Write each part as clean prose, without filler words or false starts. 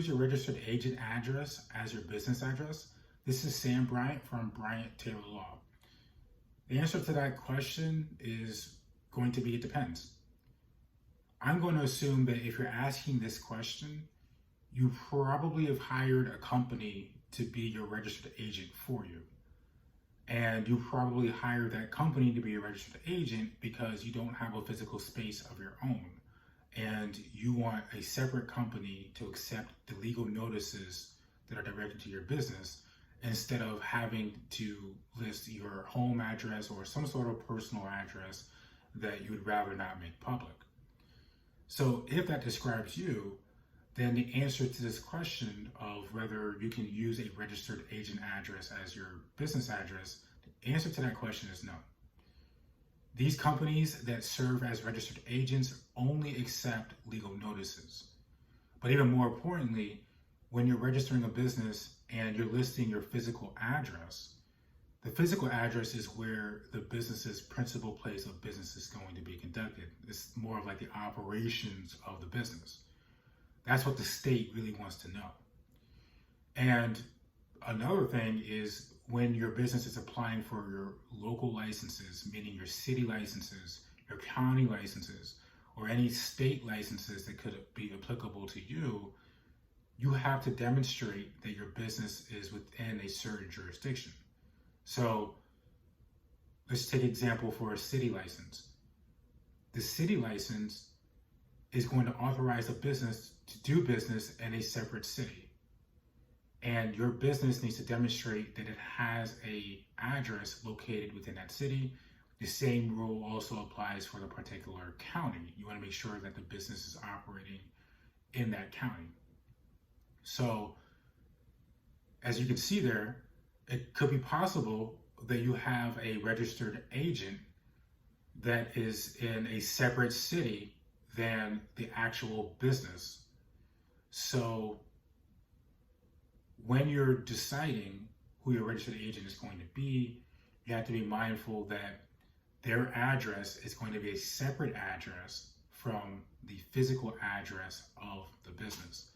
use your registered agent address as your business address? This is Sam Bryant from Bryant Taylor Law. The answer to that question is going to be it depends. I'm going to assume that if you're asking this question, you probably have hired a company to be your registered agent for you. And you probably hired that company to be your registered agent because you don't have a physical space of your own. And you want a separate company to accept the legal notices that are directed to your business instead of having to list your home address or some sort of personal address that you would rather not make public. So if that describes you, then the answer to this question of whether you can use a registered agent address as your business address, the answer to that question is no. These companies that serve as registered agents only accept legal notices. But even more importantly, when you're registering a business and you're listing your physical address, the physical address is where the business's principal place of business is going to be conducted. It's more of like the operations of the business. That's what the state really wants to know. And another thing is when your business is applying for your local licenses, meaning your city licenses, your county licenses, or any state licenses that could be applicable to you, you have to demonstrate that your business is within a certain jurisdiction. So let's take an example for a city license. The city license is going to authorize a business to do business in a separate city. And your business needs to demonstrate that it has an address located within that city. The same rule also applies for the particular county. You want to make sure that the business is operating in that county. So as you can see there, it could be possible that you have a registered agent that is in a separate city than the actual business. So when you're deciding who your registered agent is going to be, you have to be mindful that their address is going to be a separate address from the physical address of the business.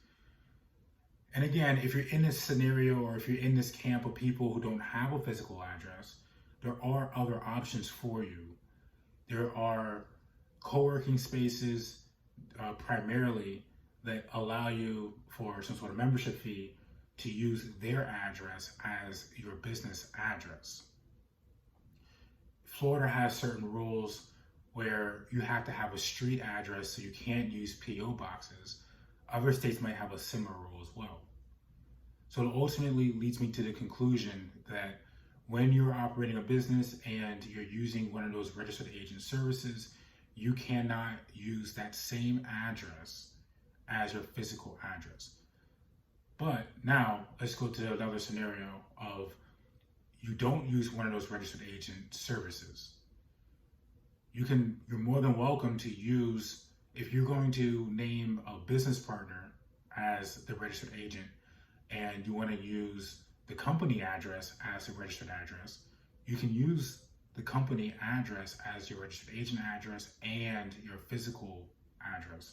And again, if you're in this scenario or if you're in this camp of people who don't have a physical address, there are other options for you. There are co-working spaces primarily that allow you for some sort of membership fee to use their address as your business address. Florida has certain rules where you have to have a street address, so you can't use P.O. boxes. Other states might have a similar rule as well. So it ultimately leads me to the conclusion that when you're operating a business and you're using one of those registered agent services, you cannot use that same address as your physical address. But now let's go to another scenario of you don't use one of those registered agent services. You're more than welcome to use, if you're going to name a business partner as the registered agent and you want to use the company address as the registered address, you can use the company address as your registered agent address and your physical address.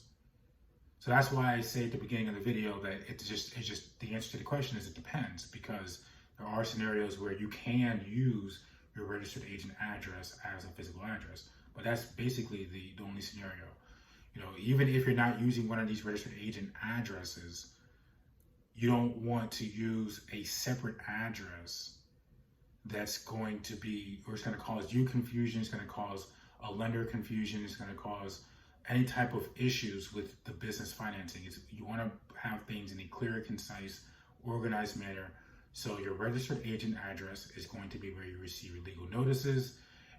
So that's why I say at the beginning of the video that it's just the answer to the question is it depends, because there are scenarios where you can use your registered agent address as a physical address, but that's basically the only scenario. You know, even if you're not using one of these registered agent addresses, you don't want to use a separate address that's going to be, or it's going to cause you confusion, it's going to cause a lender confusion, it's going to cause any type of issues with the business financing. You want to have things in a clear, concise, organized manner. So your registered agent address is going to be where you receive your legal notices,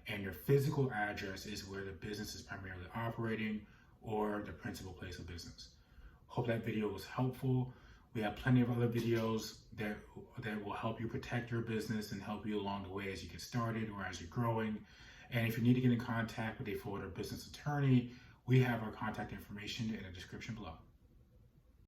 and your physical address is where the business is primarily operating or the principal place of business. Hope that video was helpful. We have plenty of other videos that will help you protect your business and help you along the way as you get started or as you're growing. And if you need to get in contact with a Florida business attorney, we have our contact information in the description below.